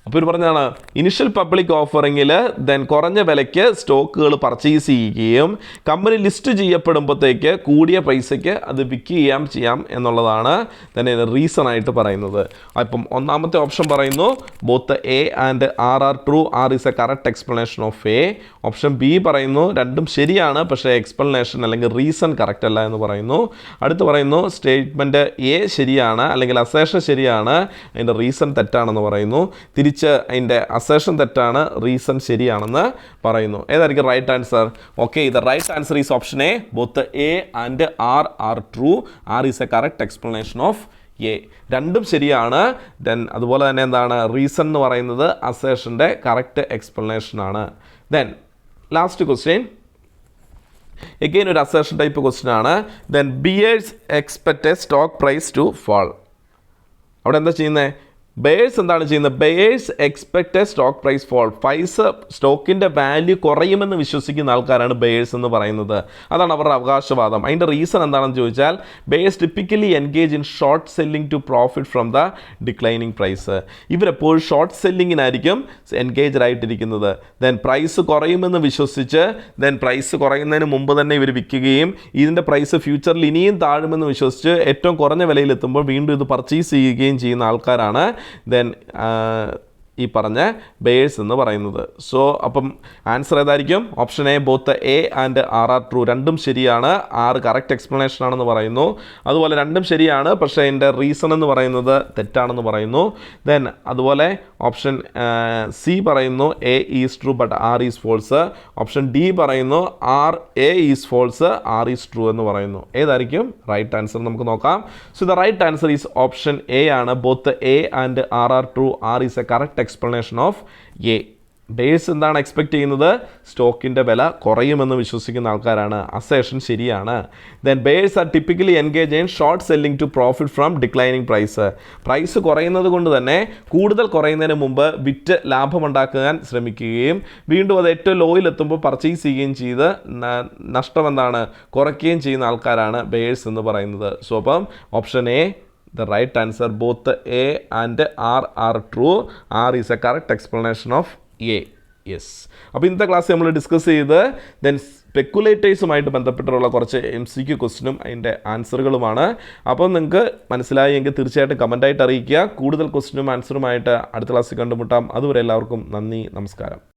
അപ്പോൾ ഇവർ പറഞ്ഞാണ് ഇനിഷ്യൽ പബ്ലിക് ഓഫറിങ്ങിൽ ദെൻ കുറഞ്ഞ വിലയ്ക്ക് സ്റ്റോക്കുകൾ പർച്ചേസ് ചെയ്യുകയും കമ്പനി ലിസ്റ്റ് ചെയ്യപ്പെടുമ്പോഴത്തേക്ക് കൂടിയ പൈസയ്ക്ക് അത് വിൽക്കുകയും ചെയ്യാം എന്നുള്ളതാണ് തന്നെ റീസൺ ആയിട്ട് പറയുന്നത്. അപ്പം ഒന്നാമത്തെ ഓപ്ഷൻ പറയുന്നു both A and R are true, R is a correct explanation of A. Option B പറയുന്നു രണ്ടും ശരിയാണ് പക്ഷേ എക്സ്പ്ലനേഷൻ അല്ലെങ്കിൽ റീസൺ കറക്റ്റ് അല്ല എന്ന് പറയുന്നു. അടുത്ത് പറയുന്നു സ്റ്റേറ്റ്മെൻറ്റ് എ ശരിയാണ് അല്ലെങ്കിൽ അസേഷൻ ശരിയാണ്, അതിൻ്റെ റീസൺ തെറ്റാണെന്ന് പറയുന്നു. അതിൻ്റെ അസേഷൻ തെറ്റാണ്, റീസൺ ശരിയാണെന്ന് പറയുന്നു. ഏതായിരിക്കും right answer? Okay, the right answer is option A, both A and R are true, R is a correct explanation of A. രണ്ടും ശരിയാണ്. ദെൻ അതുപോലെ തന്നെ എന്താണ് റീസൺ എന്ന് പറയുന്നത് അസേഷൻ്റെ കറക്റ്റ് എക്സ്പ്ലനേഷൻ ആണ്. ദെൻ ലാസ്റ്റ് ക്വസ്റ്റ്യൻ എഗെയിൻ ഒരു അസേഷൻ ടൈപ്പ് ക്വസ്റ്റ്യൻ ആണ്. Then bears expect a stock price to fall. അവിടെ എന്താ ചെയ്യുന്നത്? ബെയേഴ്സ് എന്താണ് ചെയ്യുന്നത്? Bears expect a stock price fall. സ്റ്റോക്കിൻ്റെ വാല്യൂ കുറയുമെന്ന് വിശ്വസിക്കുന്ന ആൾക്കാരാണ് ബെയേഴ്സ് എന്ന് പറയുന്നത്. അതാണ് അവരുടെ അവകാശവാദം. അതിൻ്റെ റീസൺ എന്താണെന്ന് ചോദിച്ചാൽ bears typically engage in short selling to profit from the declining price. ഇവരെപ്പോഴും ഷോർട്ട് സെല്ലിങ്ങിനായിരിക്കും എൻഗേജ്ഡ് ആയിട്ടിരിക്കുന്നത്. ദെൻ പ്രൈസ് കുറയുമെന്ന് വിശ്വസിച്ച് പ്രൈസ് കുറയുന്നതിന് മുമ്പ് തന്നെ ഇവർ വിൽക്കുകയും ഇതിൻ്റെ പ്രൈസ് ഫ്യൂച്ചറിൽ ഇനിയും താഴുമെന്ന് വിശ്വസിച്ച് ഏറ്റവും കുറഞ്ഞ വിലയിലെത്തുമ്പോൾ വീണ്ടും ഇത് പർച്ചേസ് ചെയ്യുകയും ചെയ്യുന്ന ആൾക്കാരാണ് ദെൻ ഈ പറഞ്ഞ ബെയേഴ്സ് എന്ന് പറയുന്നത്. സോ അപ്പം ആൻസർ ഏതായിരിക്കും? Option A, both A and R are true. രണ്ടും ശരിയാണ്, ആർ കറക്റ്റ് എക്സ്പ്ലനേഷൻ ആണെന്ന് പറയുന്നു. അതുപോലെ രണ്ടും ശരിയാണ് പക്ഷേ അതിൻ്റെ റീസൺ എന്ന് പറയുന്നത് തെറ്റാണെന്ന് പറയുന്നു. ദെൻ അതുപോലെ ഓപ്ഷൻ സി പറയുന്നു A is true but R is false. Option D പറയുന്നു A is false, R is true എന്ന് പറയുന്നു. ഏതായിരിക്കും റൈറ്റ് ആൻസർ? നമുക്ക് നോക്കാം. So the right answer is option A ആണ്, both A and R are true, R is a correct explanation of A. Bears എന്താണ് expect ചെയ്യുന്നത്? സ്റ്റോക്കിൻ്റെ വില കുറയുമെന്ന് വിശ്വസിക്കുന്ന ആൾക്കാരാണ്. അസേഷൻ ശരിയാണ്. Then bears are typically engage in short selling to profit from declining price. Price കുറയുന്നത് കൊണ്ട് തന്നെ കൂടുതൽ കുറയുന്നതിന് മുമ്പ് വിറ്റ് ലാഭമുണ്ടാക്കാൻ ശ്രമിക്കുകയും വീണ്ടും അത് ഏറ്റവും ലോയിലെത്തുമ്പോൾ പർച്ചേസ് ചെയ്യുകയും ചെയ്ത് നഷ്ടം എന്താണ് കുറയ്ക്കുകയും ചെയ്യുന്ന ആൾക്കാരാണ് ബേഴ്സ് എന്ന് പറയുന്നത്. സോ അപ്പം option A, the right answer, both A and R are true. R is a correct explanation of A. Yes. അപ്പോൾ ഇന്നത്തെ ക്ലാസ് നമ്മൾ ഡിസ്കസ് ചെയ്ത് ദെൻ സ്പെക്കുലേറ്റേഴ്സുമായിട്ട് ബന്ധപ്പെട്ടുള്ള കുറച്ച് MCQ ക്വസ്റ്റിനും അതിൻ്റെ ആൻസറുകളുമാണ്. അപ്പോൾ നിങ്ങൾക്ക് മനസ്സിലായി എങ്കിൽ തീർച്ചയായിട്ടും കമൻറ്റായിട്ട് അറിയിക്കുക. കൂടുതൽ ക്വസ്റ്റിനും ആൻസറുമായിട്ട് അടുത്ത ക്ലാസ്സിൽ കണ്ടുമുട്ടാം. അതുവരെ എല്ലാവർക്കും നന്ദി, നമസ്കാരം.